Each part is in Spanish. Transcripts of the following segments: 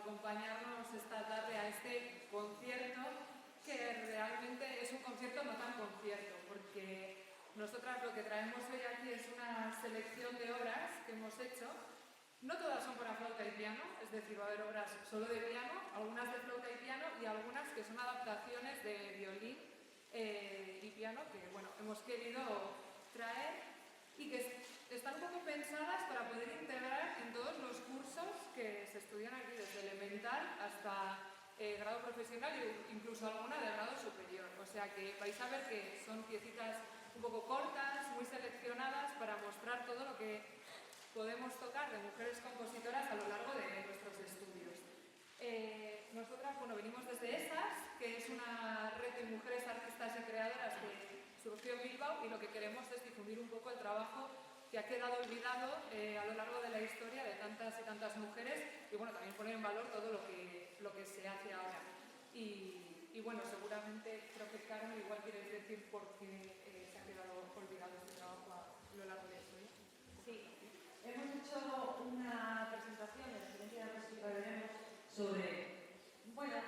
acompañarnos esta tarde a este concierto, que realmente es un concierto no tan concierto, porque nosotras lo que traemos hoy aquí es una selección de obras que hemos hecho. No todas son para flauta y piano, es decir, va a haber obras solo de piano, algunas de flauta y piano y algunas que son adaptaciones de violín y piano que, bueno, hemos querido traer y que están un poco pensadas para poder integrar en todos los cursos que se estudian aquí, desde elemental hasta grado profesional e incluso alguna de grado superior. O sea que vais a ver que son piecitas un poco cortas, muy seleccionadas para mostrar todo lo que podemos tocar de mujeres compositoras a lo largo de nuestros estudios. Nosotras, bueno, venimos desde ESAS, que es una red de mujeres artistas y creadoras que surgió en Bilbao, y lo que queremos es difundir un poco el trabajo que ha quedado olvidado a lo largo de la historia de tantas y tantas mujeres, y bueno, también poner en valor todo lo que se hace ahora. Y bueno, seguramente creo que Carmen igual quieres decir por qué se ha quedado olvidado este trabajo a lo largo de eso. Sí, hemos hecho una presentación en la experiencia de música de Veremos sobre, bueno,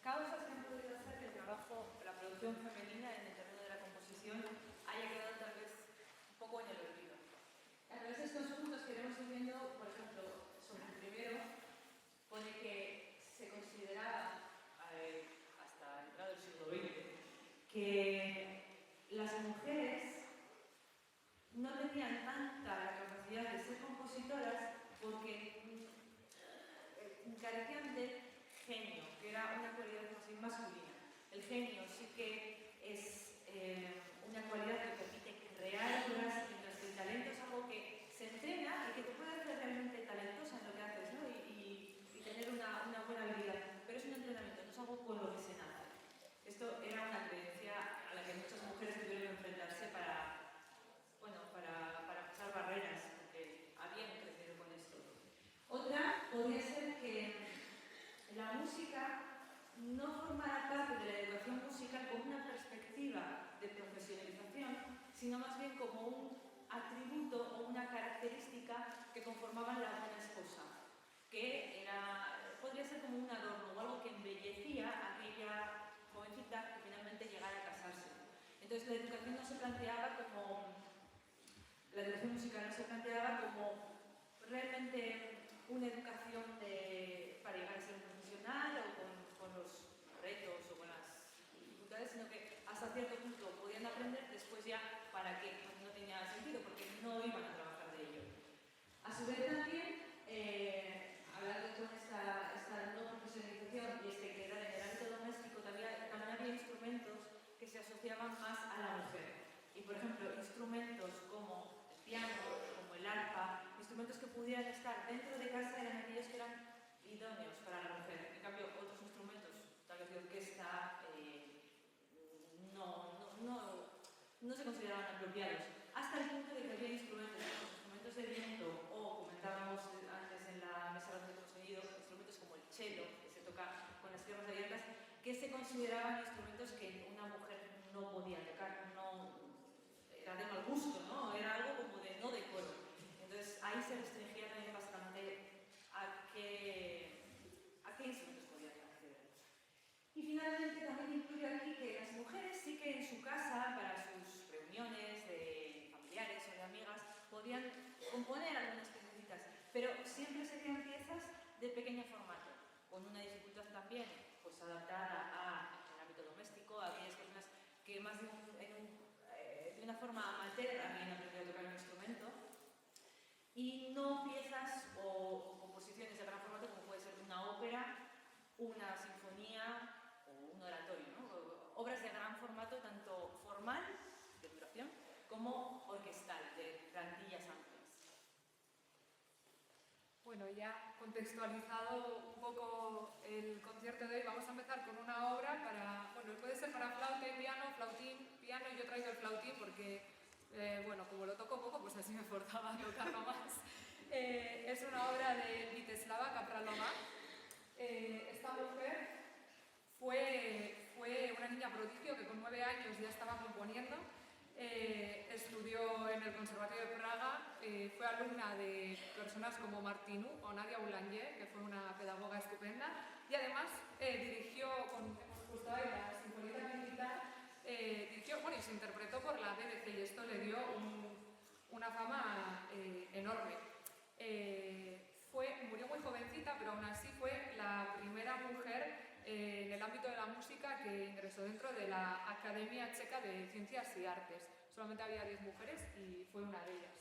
causas que han podido hacer que el trabajo, la producción femenina en el terreno de la composición haya quedado tal vez un poco en el olvido. A través de estos puntos que iremos viendo, por ejemplo, sobre el primero, pone que se consideraba, hasta entrado el siglo XX, que las mujeres no tenían tanta la capacidad de ser compositoras porque carecían de genio, que era una cualidad más masculina. El genio sí que es una cualidad que permite crear obras, mientras que el talento es algo que se entrena y que te puede hacer realmente talentosa en lo que haces, ¿no? y tener una buena habilidad, pero es un entrenamiento, no es algo con lo que se nace. Esto era una creencia a la que muchas mujeres tuvieron que enfrentarse para pasar barreras, porque habían crecido con esto. Otra podría ser que la música no formara parte de la educación musical como una perspectiva de profesionalización, sino más bien como un atributo o una característica que conformaban la buena esposa, que podría ser como un adorno o algo que embellecía a aquella jovencita que finalmente llegara a casarse. Entonces la educación no se planteaba como... La educación musical no se planteaba como realmente una educación para llegar a ser un profesional o con los retos o con las dificultades, sino que hasta cierto punto podían aprender, después ya para qué, no tenía sentido, porque no iban a trabajar de ello. A su vez también, hablando con esta no profesionalización y que era en el ámbito doméstico, también había instrumentos que se asociaban más a la mujer. Y por ejemplo, instrumentos como el piano, como el arpa, instrumentos que pudieran estar dentro de casa eran aquellos que eran idóneos para la mujer. En cambio, otros instrumentos, tal vez de orquesta, no se consideraban apropiados. Hasta el punto de que había instrumentos de viento, o comentábamos antes en la mesa donde hemos venido, instrumentos como el cello, que se toca con las piernas abiertas, que se consideraban instrumentos que una mujer no podía tocar, era de mal gusto, ¿no? Era algo como de no decoro. Entonces ahí se restringía también bastante a qué instrumentos podían acceder. Y finalmente también incluye aquí que las mujeres sí que en su casa, para sus reuniones de familiares o de amigas, podían componer algunas piececitas, pero siempre serían piezas de pequeño formato, con una dificultad también pues adaptada al ámbito doméstico, a aquellas personas que más de una forma amateur habían aprendido a tocar un instrumento, y no piezas o composiciones de gran formato como puede ser una ópera, una sinfonía o un oratorio, ¿no? Obras de gran formato, tanto formal, de duración, como orquestal, de plantillas amplias. Bueno, ya contextualizado un poco el concierto de hoy, vamos a empezar con una obra puede ser para flauta y piano, flautín, piano. Yo traigo el flautín porque, como lo toco poco, pues así me forzaba a tocarlo más. Es una obra de Vítězslava Kapralova. Esta mujer fue una niña prodigio que con 9 años ya estaba componiendo. Estudió en el Conservatorio de Praga fue alumna de personas como Martinú o Nadia Boulanger, que fue una pedagoga estupenda, y además dirigió, con justo ahí la Sinfonieta Militar, dirigió, y se interpretó por la BBC, y esto le dio una fama enorme. Murió muy jovencita, pero aún así fue la primera mujer en el ámbito de la música que ingresó dentro de la Academia Checa de Ciencias y Artes. Solamente había 10 mujeres y fue una de ellas.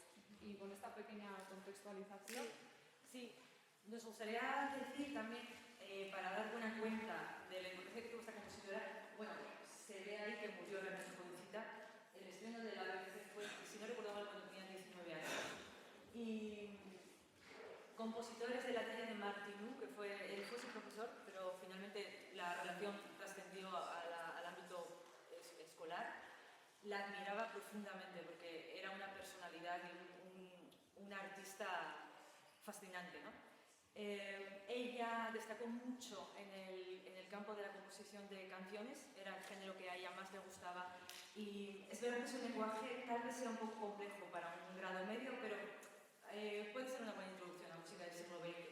Y con esta pequeña contextualización... Sí, nos gustaría decir también, para dar buena cuenta de la importancia que tuvo esta compositora, se ve ahí que murió realmente jovencita. El estreno de la BBC fue, si no recuerdo mal, cuando tenía 19 años. Y compositores de la talla de Martinú, que él fue su profesor, pero finalmente la relación trascendió al ámbito escolar, la admiraba profundamente porque era una personalidad y un artista fascinante, ¿no? Ella destacó mucho en el campo de la composición de canciones, era el género que a ella más le gustaba, y es verdad que su lenguaje tal vez sea un poco complejo para un grado medio, pero puede ser una buena introducción a la música del siglo XX.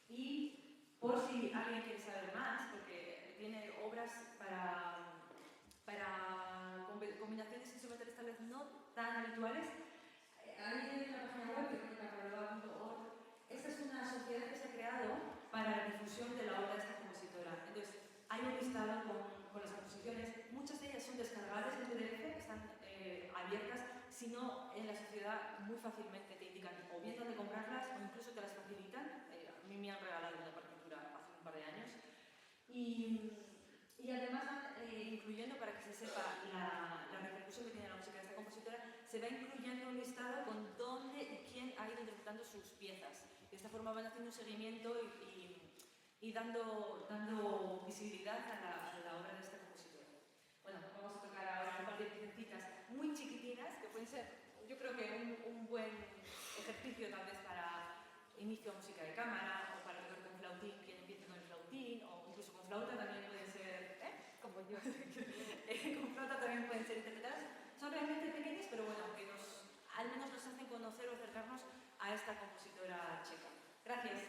Y por si alguien quiere saber más, porque tiene obras para combinaciones instrumentales tal vez no tan habituales, hay una página web que es cacarola.org. Esta es una sociedad que se ha creado para la difusión de la obra de esta compositora. Entonces, hay un listado con las composiciones, muchas de ellas son descargables en PDF, están abiertas, si no en la sociedad muy fácilmente te indican o bien dónde comprarlas o incluso te las facilitan. A mí me han regalado una partitura hace un par de años. Y además van incluyendo, para que se sepa la repercusión que tiene la música de esta compositora, se va incluyendo un listado con dónde y quién ha ido interpretando sus piezas. De esta forma van haciendo un seguimiento y dando visibilidad a la obra de esta compositora. Bueno, vamos a tocar ahora un par de piecitas muy chiquitinas que pueden ser, yo creo que un buen ejercicio tal vez para inicio a música de cámara o para tocar con flautín, quien empiece con el flautín, o incluso con flauta también pueden ser, como yo, con flauta también pueden ser interpretadas. Son realmente pequeñas, pero bueno, que al menos nos hacen conocer o acercarnos a esta compositora checa. Gracias.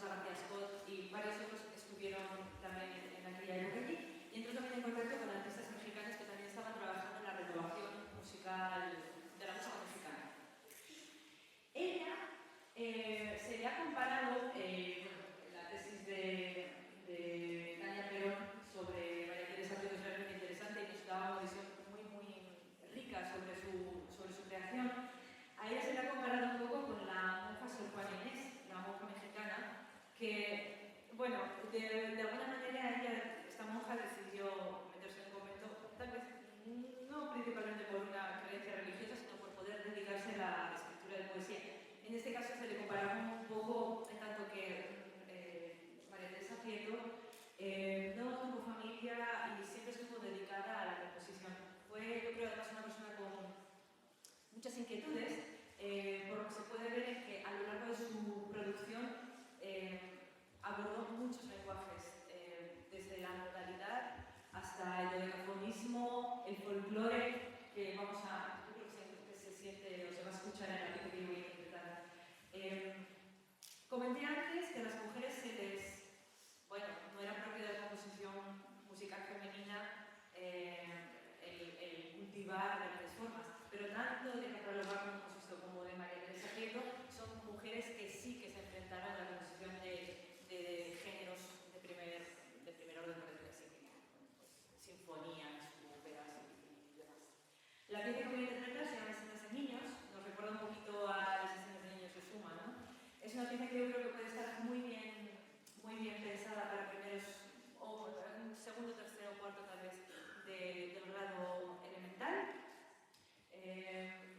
Rosa García Scott y varios otros estuvieron también en aquella época allí. Y entró también en contacto con artistas mexicanos que también estaban trabajando en la renovación musical de la música mexicana. Ella se le ha comparado, la tesis de Tania Perón sobre María Teresa Ríos es realmente interesante y nos daba una visión muy, muy rica sobre su creación. A ella se le ha comparado un poco con la monja Sor Juana Inés, la monja mexicana, que, bueno, de alguna manera esta monja decidió meterse en un convento, tal vez no principalmente por una creencia religiosa, sino por poder dedicarse a la escritura de poesía. En este caso se le comparaba un poco, en tanto que María Teresa Prieto no tuvo familia y siempre estuvo dedicada a la composición. Fue, yo creo, además una persona con muchas inquietudes, por lo que se puede ver es que a lo largo de su producción abordó muchos lenguajes, desde la modalidad hasta el dodecafonismo, el folclore, que vamos a, yo creo que se siente o se va a escuchar en la pieza que yo voy a interpretar. Comenté antes que a las mujeres se les, bueno, no era propio de la composición musical femenina el cultivar grandes formas, pero tanto de Capralo Barro como de María Teresa Prieto son mujeres que sí que se enfrentaron a la composición de géneros de primer orden, por decirlo así, pues, sinfonías, óperas y demás. La pieza que voy a interpretar se llama Escenas de Niños, nos recuerda un poquito a las escenas de niños de Schumann, ¿no? Es una pieza que yo creo que puede estar muy bien pensada para primeros, o un segundo, tercero o cuarto tal vez, del grado elemental.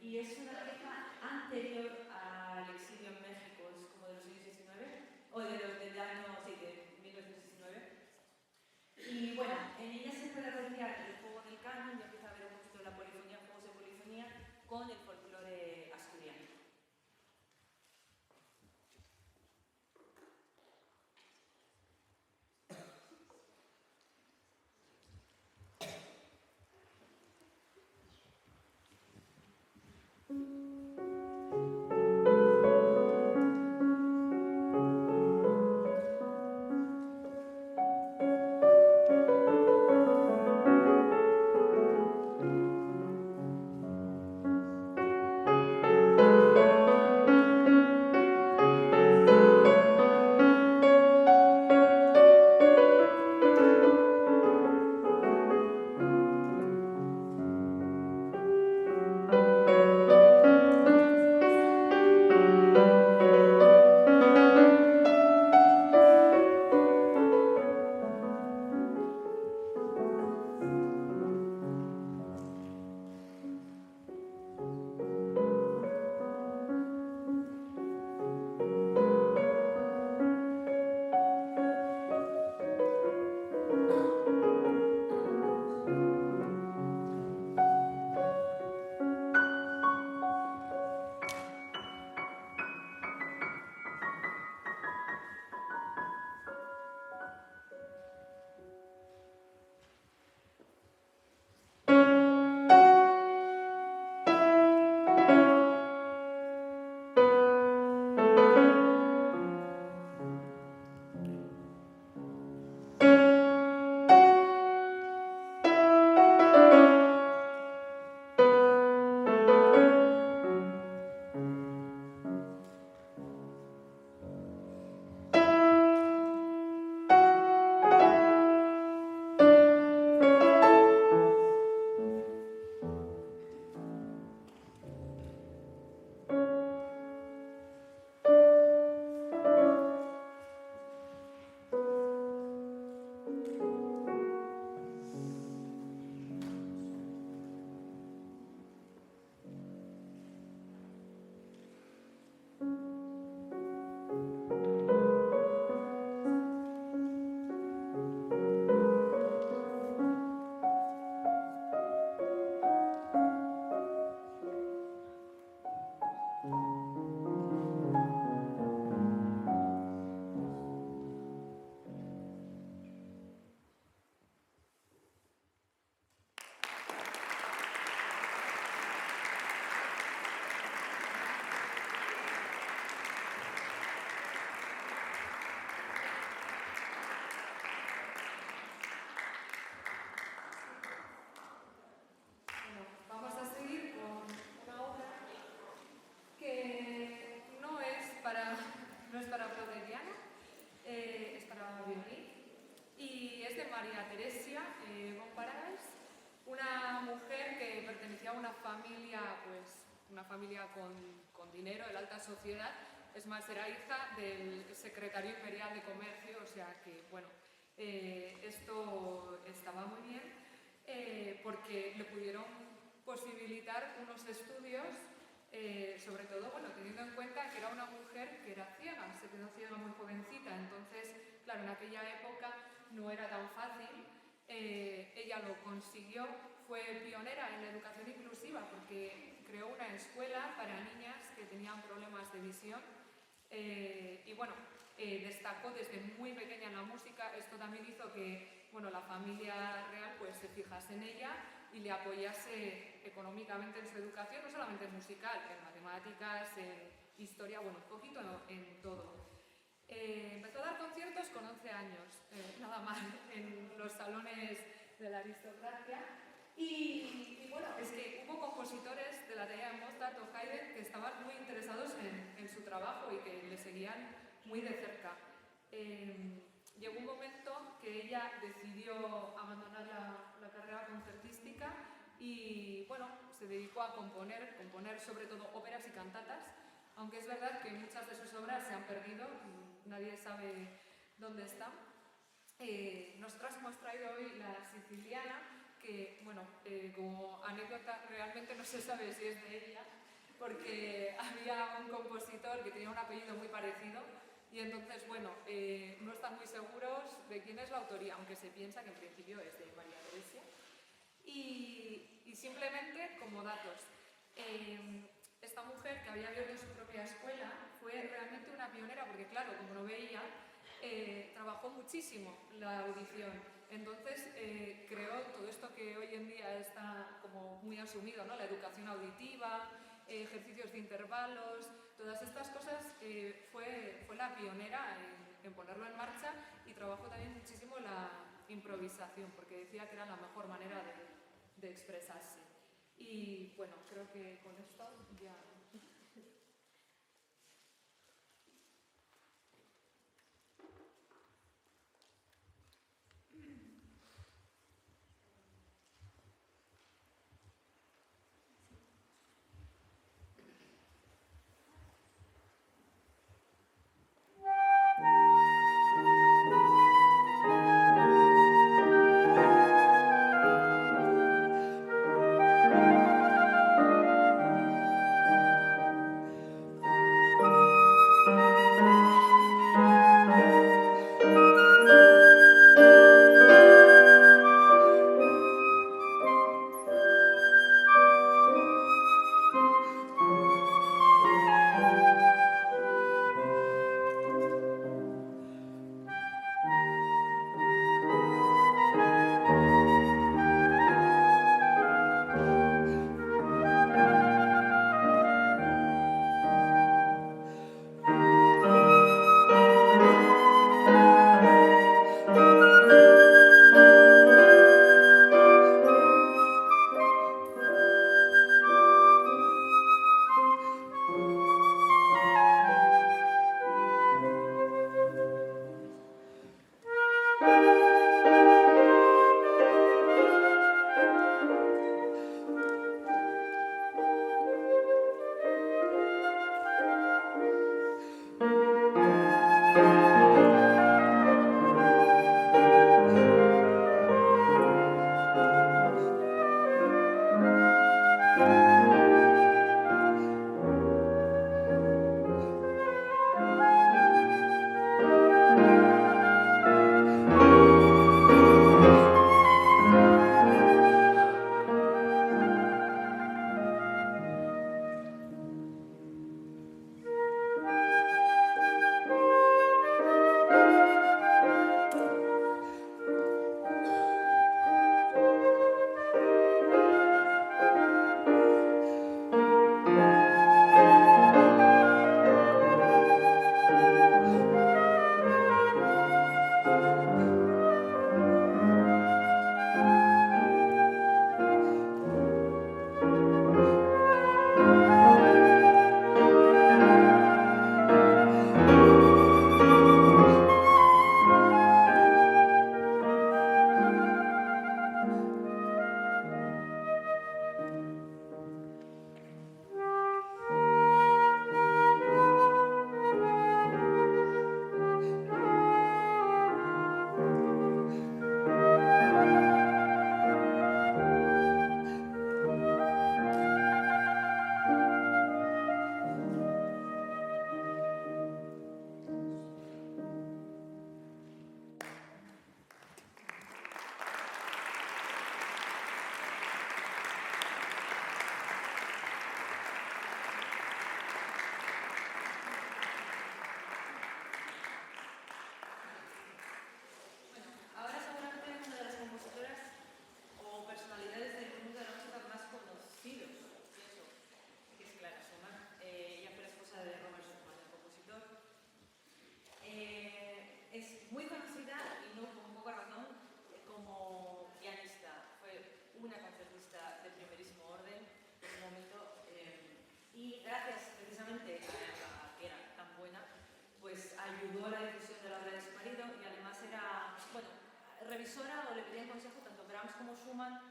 Y es una pieza anterior al exilio en México, es como de los años 19, o del año, sí, de 1919. Y bueno, en ella se puede asociar el juego del canon, ya empieza a ver un poquito la polifonía, juegos de polifonía, con el folclore asturiano. una familia, pues, una familia con dinero, de la alta sociedad. Es más, era hija del secretario imperial de comercio, o sea que, bueno, esto estaba muy bien porque le pudieron posibilitar unos estudios, sobre todo, bueno, teniendo en cuenta que era una mujer que era ciega, se quedó ciega muy jovencita, entonces, claro, en aquella época no era tan fácil. Ella lo consiguió, fue pionera en la educación inclusiva porque creó una escuela para niñas que tenían problemas de visión y bueno, destacó desde muy pequeña en la música. Esto también hizo que, bueno, la familia real pues se fijase en ella y le apoyase económicamente en su educación, no solamente en musical, en matemáticas, en historia, bueno, un poquito en todo. Empezó a dar conciertos con 11 años, nada más, en los salones de la aristocracia. Y bueno, es que hubo compositores de la talla de Mozart o Haydn que estaban muy interesados en su trabajo y que le seguían muy de cerca. Llegó un momento que ella decidió abandonar la carrera concertística y bueno, se dedicó a componer sobre todo óperas y cantatas, aunque es verdad que muchas de sus obras se han perdido, nadie sabe dónde están. Nosotras hemos traído hoy la Siciliana, que, bueno, como anécdota realmente no se sabe si es de ella, porque había un compositor que tenía un apellido muy parecido y entonces, bueno, no están muy seguros de quién es la autoría, aunque se piensa que en principio es de María Teresa. Y simplemente como datos, esta mujer que había abierto su propia escuela fue realmente una pionera porque, claro, como no veía, trabajó muchísimo la audición. Entonces creó todo esto que hoy en día está como muy asumido, ¿no? La educación auditiva, ejercicios de intervalos, todas estas cosas. Fue la pionera en ponerlo en marcha y trabajó también muchísimo la improvisación porque decía que era la mejor manera de expresarse. Y bueno, creo que con esto ya... ayudó a la difusión de la obra de su marido y además era, bueno, revisora o le pedía consejo tanto Brahms como Schumann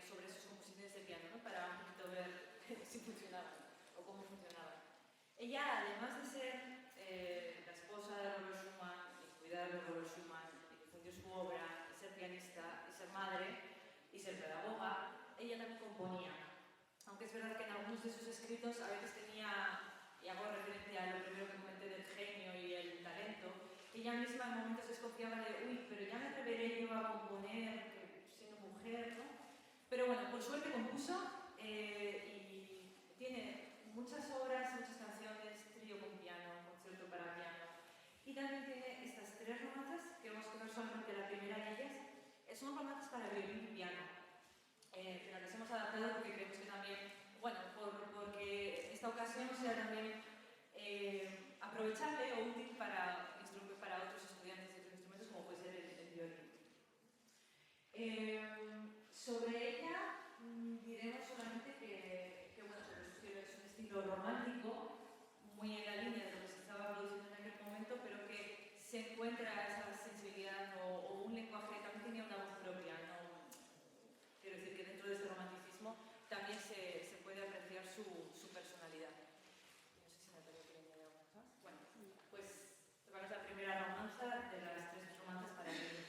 sobre sus composiciones de piano, ¿no? Para un poquito ver si funcionaban o cómo funcionaban. Ella, además de ser la esposa de Robert Schumann y cuidar de Robert Schumann y difundir su obra, y ser pianista, y ser madre, y ser pedagoga, ella también componía. Aunque es verdad que en algunos de sus escritos a veces tenía, y hago referencia a lo primero que comenté del genio y el talento, ella misma en momentos desconfiaba de, uy, pero ya me atreveré yo a componer siendo mujer, ¿no? Pero bueno, por suerte compuso y tiene muchas obras, muchas canciones, trío con piano, concierto para piano. Y también tiene estas 3 romanzas, que vamos a conocer solamente la primera de ellas. Son romanzas para violín y piano, pero las hemos adaptado porque creemos que también, bueno, porque esta ocasión sea también aprovechable o útil para otros estudiantes de otros instrumentos, como puede ser el violín. Sobre ella diremos solamente que bueno, su estilo es un estilo romántico, muy en la línea de lo que se estaba produciendo en aquel momento, pero que se encuentra esa sensibilidad o un lenguaje, también tenía una voz propia, ¿no? Quiero decir que dentro de este romanticismo también se puede apreciar su personalidad. No sé si Natalia quiere añadir algo más. Bueno, pues tocamos la primera romanza de las 3 romanzas para violín.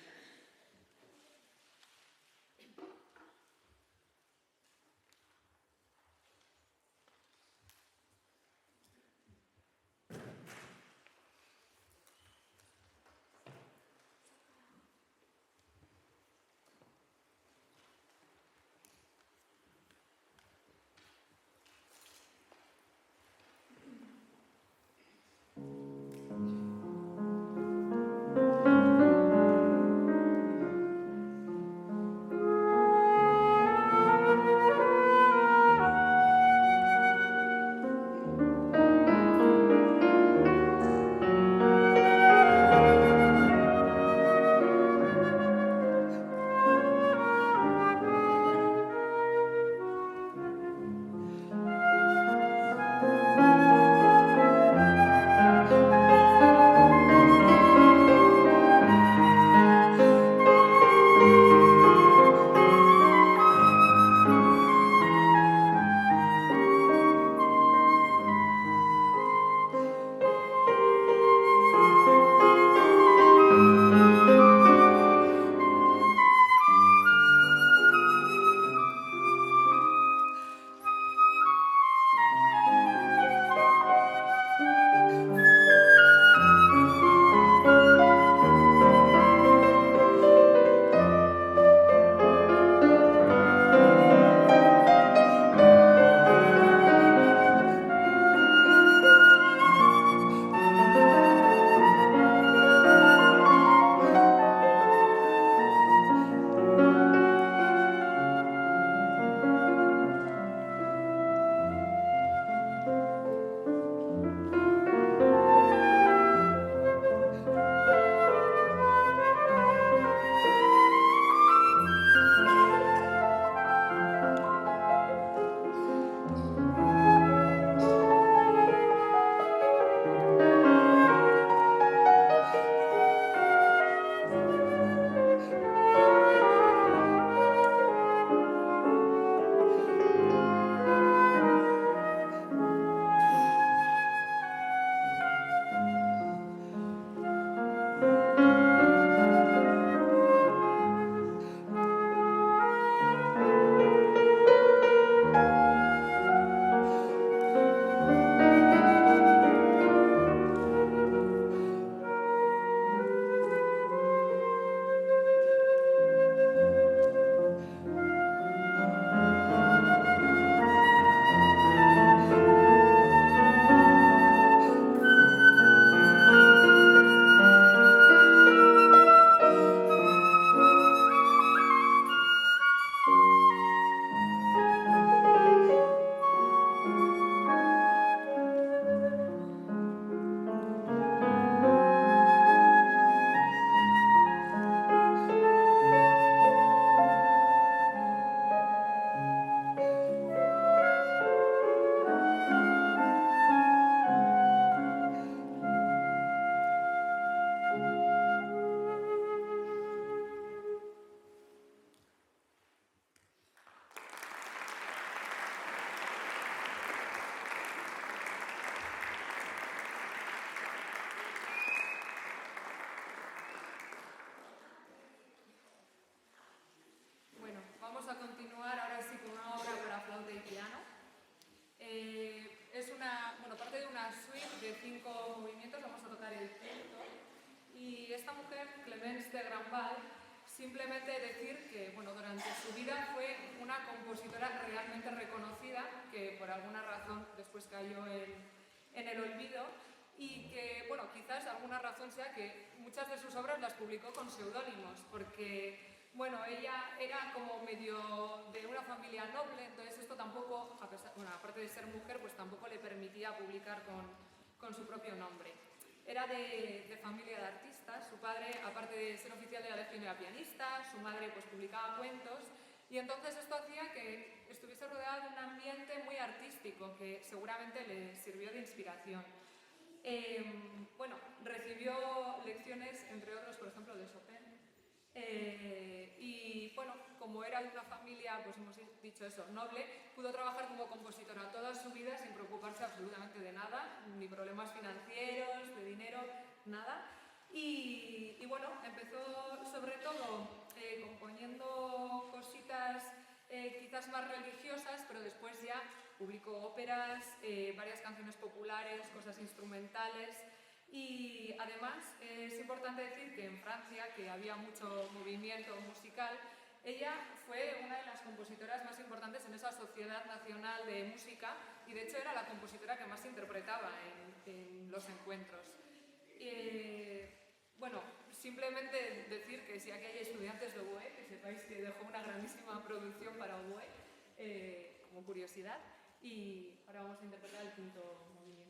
a continuar ahora sí con una obra para flauta y piano. Es parte de una suite de 5 movimientos, vamos a tocar el quinto. Y esta mujer, Clemence de Grandval, simplemente decir que durante su vida fue una compositora realmente reconocida, que por alguna razón después cayó en el olvido, y que, quizás alguna razón sea que muchas de sus obras las publicó con seudónimos, porque, ella era como medio de una familia noble, entonces esto tampoco, aparte de ser mujer, pues tampoco le permitía publicar con su propio nombre. Era de familia de artistas, su padre, aparte de ser oficial de la Legión, era pianista, su madre pues publicaba cuentos, y entonces esto hacía que estuviese rodeada de un ambiente muy artístico que seguramente le sirvió de inspiración. Recibió lecciones, entre otros, por ejemplo, de Chopin. Como era de una familia, pues hemos dicho eso, noble, pudo trabajar como compositora toda su vida sin preocuparse absolutamente de nada, ni problemas financieros, de dinero, nada. Y empezó sobre todo componiendo cositas quizás más religiosas, pero después ya publicó óperas, varias canciones populares, cosas instrumentales. Y además es importante decir que en Francia, que había mucho movimiento musical, ella fue una de las compositoras más importantes en esa Sociedad Nacional de Música, y de hecho era la compositora que más interpretaba en los encuentros. Simplemente decir que si aquí hay estudiantes de oboe, que sepáis que dejó una grandísima producción para oboe, como curiosidad, y ahora vamos a interpretar el quinto movimiento.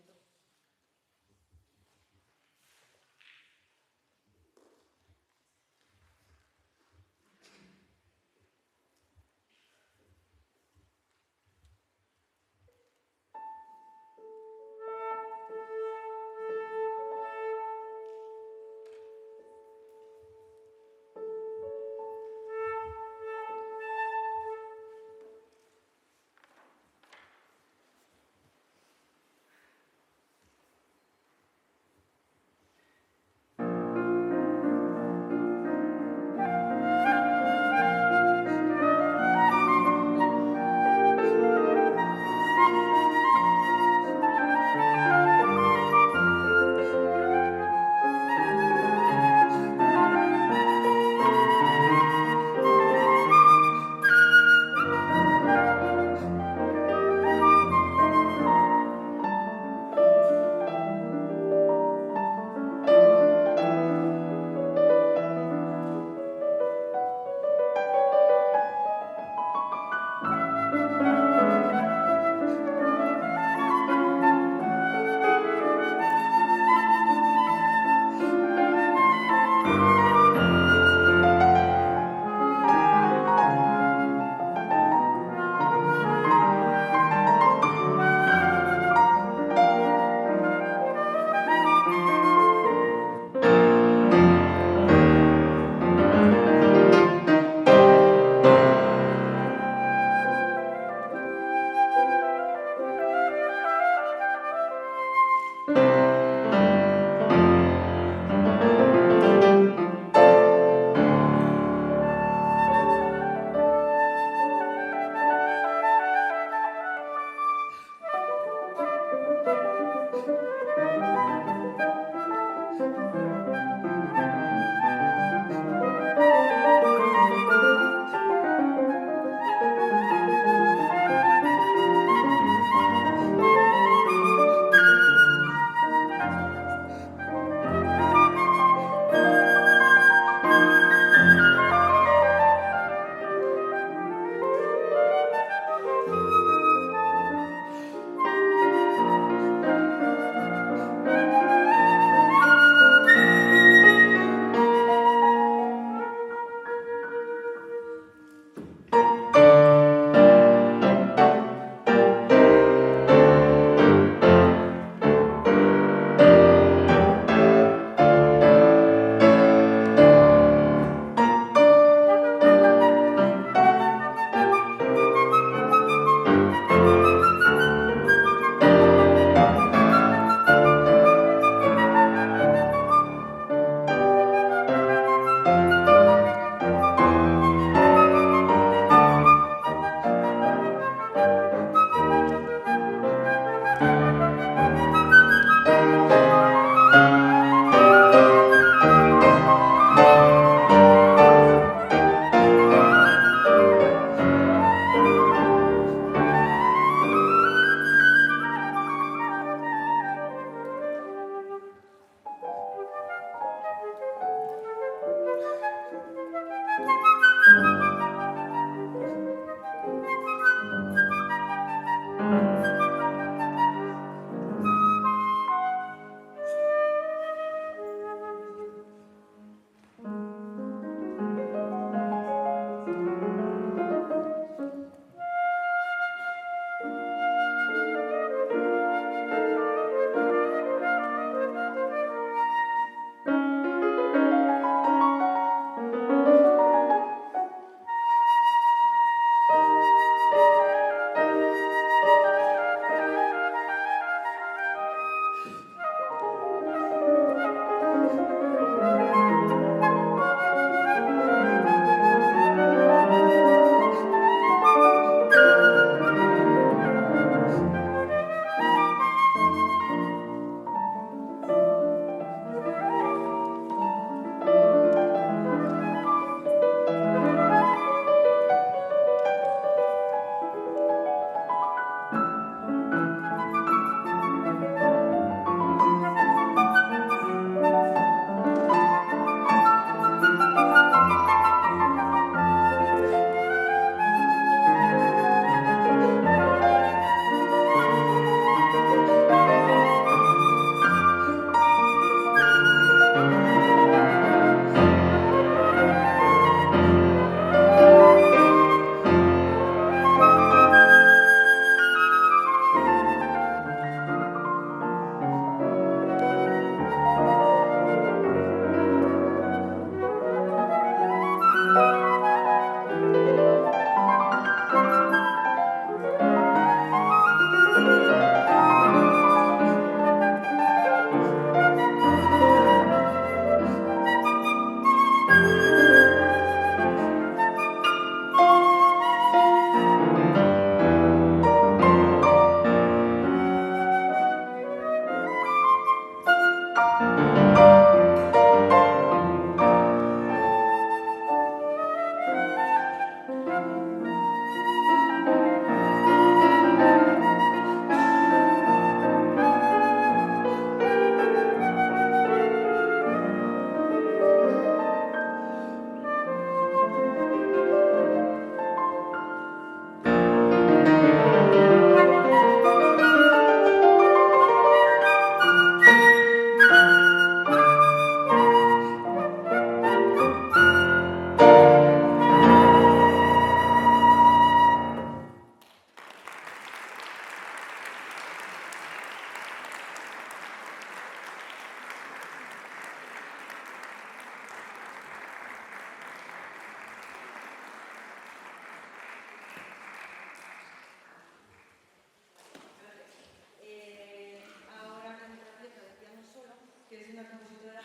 una compositora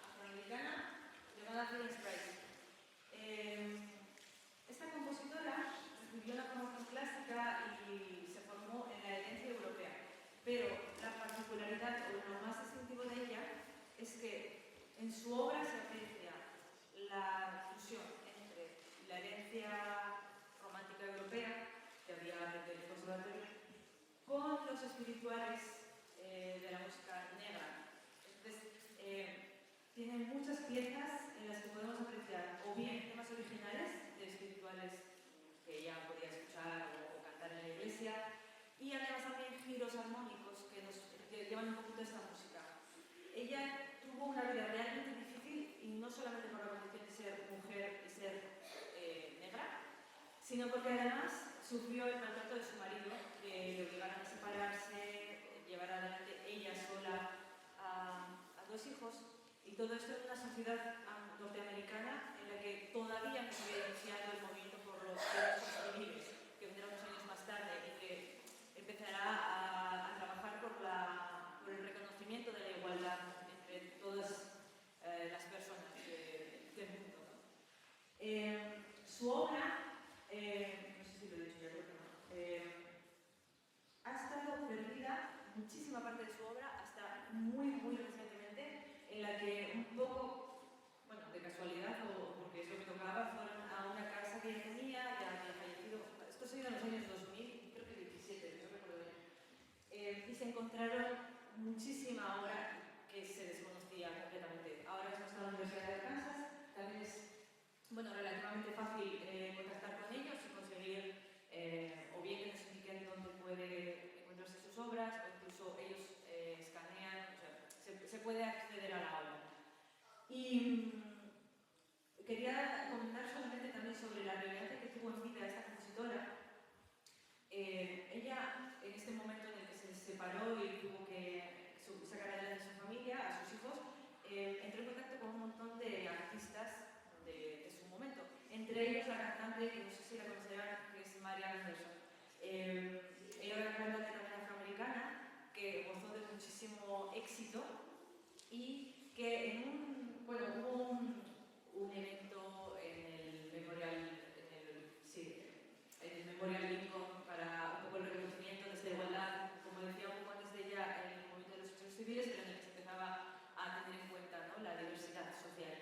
afroamericana llamada Florence Price. Esta compositora recibió la formación clásica y se formó en la herencia europea, pero la particularidad o lo más distintivo de ella es que en su obra se aprecia la fusión entre la herencia romántica europea, que había desde el conservatorio, con los espirituales de la música negra. Entonces, tiene muchas piezas en las que podemos apreciar o bien temas originales de espirituales que ella podía escuchar o cantar en la iglesia, y además también giros armónicos que nos llevan un poquito a esta música. Ella tuvo una vida realmente difícil, y no solamente por la condición de ser mujer y ser negra, sino porque además sufrió el maltrato de su marido, que le obligaron a separarse, llevar adelante ella sola a 2 hijos, y todo esto en una sociedad norteamericana en la que todavía no se había iniciado el movimiento por los derechos civiles, que vendrá unos años más tarde y que empezará a trabajar por el reconocimiento de la igualdad entre todas las personas del mundo, ¿no? Su obra, no sé si lo he dicho ya, creo que no, ha estado perdida, muchísima parte de su obra, hasta muy recientemente, en la que un poco, bueno, de casualidad o porque es lo que tocaba, fueron a una casa que ella tenía, ya había fallecido, esto ha sido en los años 2000, creo que 17, no recuerdo bien, y se encontraron muchísima obra que se desconocía completamente. Ahora mismo está en la Universidad de Arkansas, también es, bueno, relativamente fácil contactar con ellos y conseguir o bien que nos indiquen dónde puede encontrarse sus obras, o incluso ellos escanean, o sea, se puede acceder a la obra. Y quería comentar solamente también sobre la relevancia que tuvo en vida esta compositora. Ella, en este momento en el que se separó y tuvo que sacar adelante a su familia, a sus hijos, entró en contacto con un montón de artistas de su momento. Entre ellos la cantante, que no sé si la conocerán, que es Marian Anderson. Ella era una cantante también afroamericana que gozó de muchísimo éxito y que hubo un evento en el Memorial Lincoln para un poco el reconocimiento de esta igualdad, como decía un poco antes de ella, en el movimiento de los derechos civiles, pero en el que se empezaba a tener en cuenta, ¿no?, la diversidad social.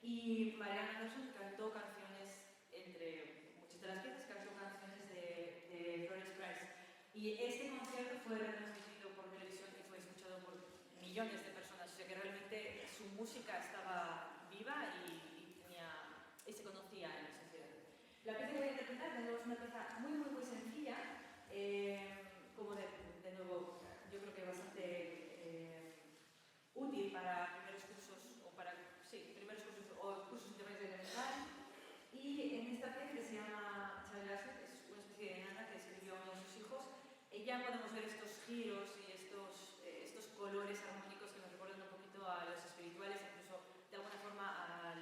Y Marian Anderson cantó canciones, entre muchas de las piezas, cantó canciones de Florence Price. Y este concierto fue retransmitido por televisión y fue escuchado por millones de personas, o sea que realmente su música estaba viva y se conocía en la sociedad. La pieza que voy a interpretar, de nuevo, es una pieza muy sencilla, como de nuevo, yo creo que bastante útil para primeros cursos o cursos intermedios elemental. Y en esta pieza, que se llama Chalgaset, es una especie de nana que escribió a uno de sus hijos, ya podemos ver estos giros y estos colores armónicos que nos recuerdan un poquito a los espirituales, incluso de alguna forma al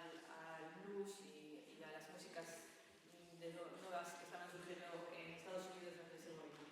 blues y a las músicas nuevas que estaban surgiendo en Estados Unidos durante el siglo XX.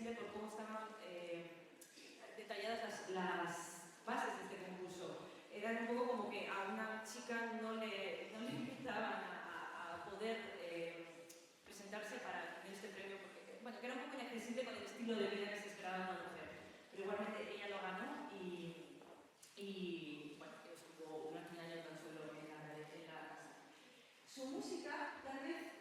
accesible por cómo estaban detalladas las bases de este concurso. Era un poco como que a una chica no le invitaban a poder presentarse para tener este premio, porque bueno, que era un poco inaccesible con el estilo de vida que se esperaba de una mujer. Pero igualmente ella lo ganó y bueno, estuvo un año tan solo en la casa. Su música tal vez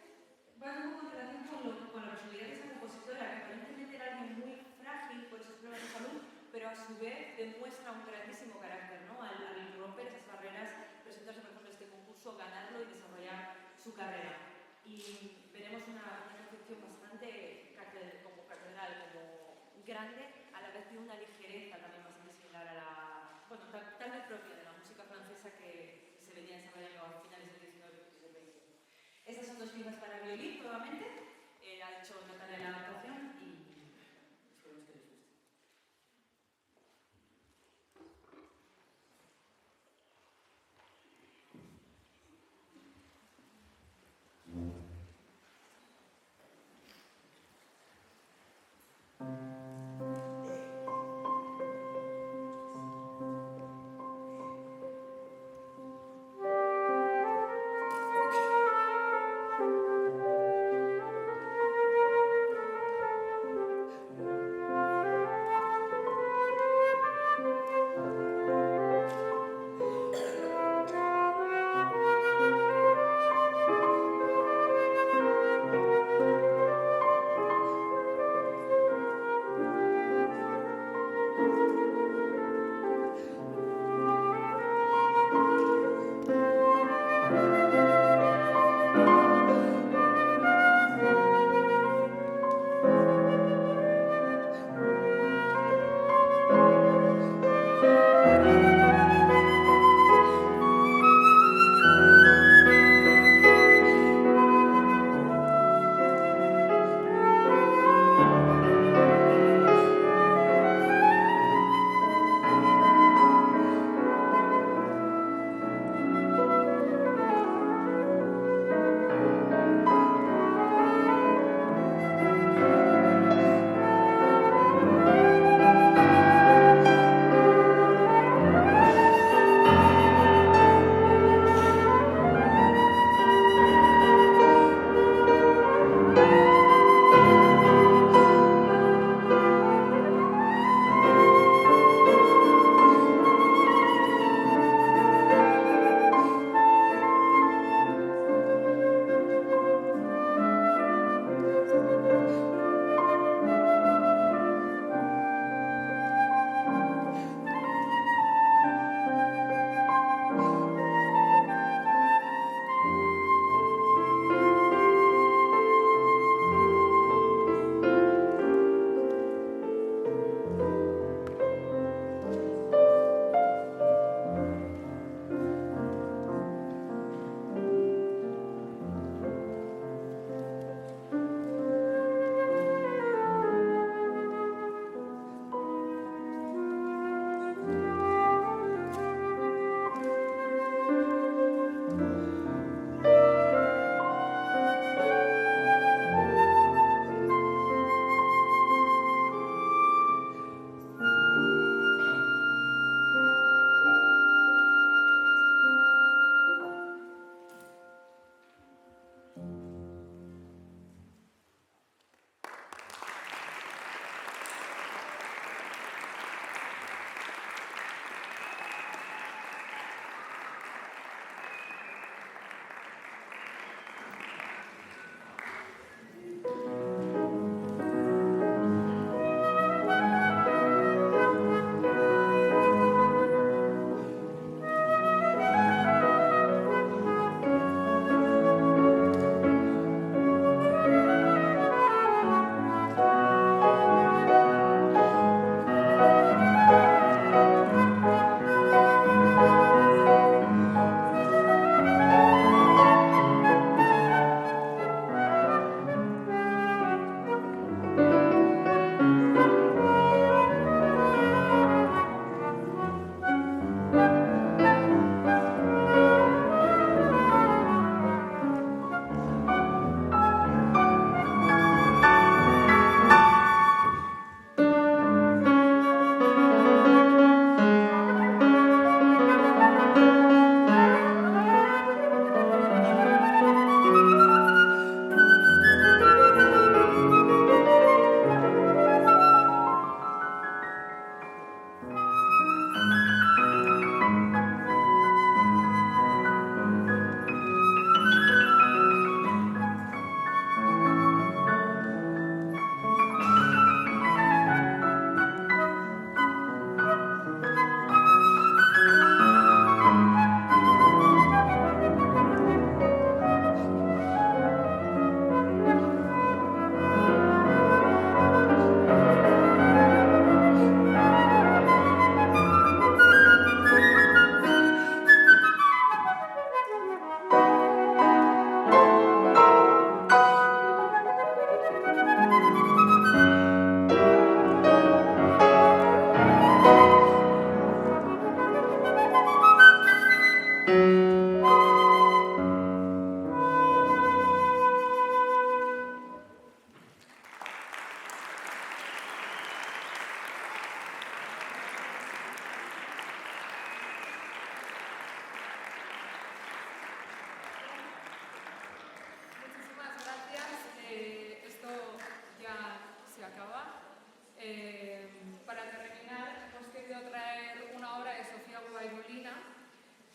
va un poco en relación con la personalidad de esa compositora, que aparentemente era alguien muy frágil por esos problemas de salud, pero a su vez demuestra un grandísimo carácter, ¿no? Al romper esas barreras, presentarse por ejemplo a este concurso, ganarlo y desarrollar su carrera. Y veremos una concepción bastante como catedral, como grande, a la vez de una ligereza también bastante similar a la, bueno, tal vez propia de la música francesa que se venía desarrollando a finales del 19 y del 20. Estas son dos piezas para violín, nuevamente. Ha hecho Natalia la adaptación y esperemos que les guste.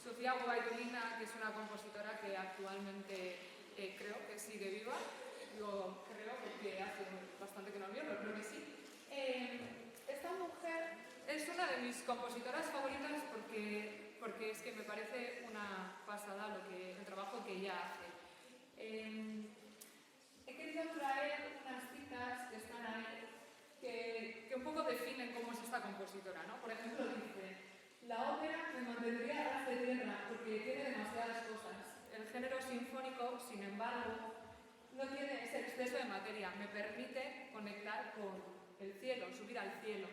Sofía Gubaidulina, que es una compositora que actualmente creo que sigue viva. Digo creo porque hace bastante que no veo, pero creo que sí. Esta mujer es una de mis compositoras favoritas porque es que me parece una pasada el trabajo que ella hace. He querido traer unas citas que están ahí que un poco definen cómo es esta compositora, ¿no? Por ejemplo, dice: la ópera me mantendría a ras de tierra porque tiene demasiadas cosas. El género sinfónico, sin embargo, no tiene ese exceso de materia, me permite conectar con el cielo, subir al cielo.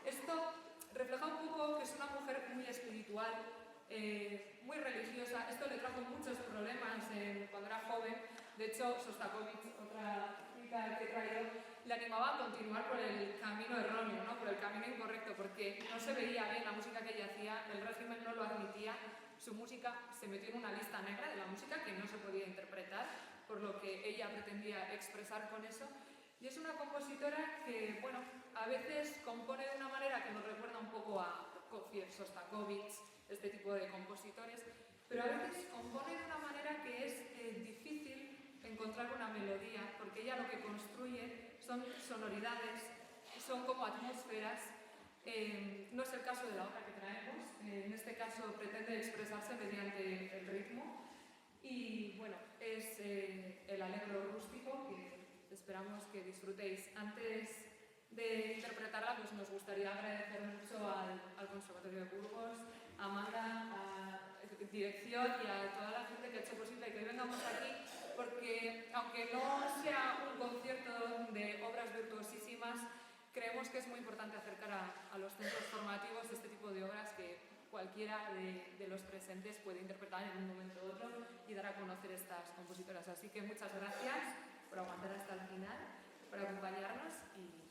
Esto refleja un poco que es una mujer muy espiritual, muy religiosa. Esto le trajo muchos problemas cuando era joven. De hecho, Sostakovich, otra chica que he traído, le animaba a continuar por el camino erróneo, ¿no? Por el camino incorrecto, porque no se veía bien la música que ella hacía, el régimen no lo admitía, su música se metió en una lista negra de la música que no se podía interpretar, por lo que ella pretendía expresar con eso. Y es una compositora que, bueno, a veces compone de una manera que nos recuerda un poco a Prokofiev, Sostakovich, este tipo de compositores, pero a veces compone de una manera que es difícil encontrar una melodía, porque ella lo que construye son sonoridades, son como atmósferas. No es el caso de la obra que traemos, en este caso pretende expresarse mediante el ritmo y bueno, es el Allegro rústico que esperamos que disfrutéis. Antes de interpretarla, pues nos gustaría agradecer mucho al Conservatorio de Burgos, a Amanda, a dirección y a toda la gente que ha hecho posible que hoy vengamos aquí, porque aunque no sea un concierto de obras virtuosísimas, creemos que es muy importante acercar a los centros formativos este tipo de obras que cualquiera de los presentes puede interpretar en un momento u otro y dar a conocer estas compositoras. Así que muchas gracias por aguantar hasta el final, por acompañarnos y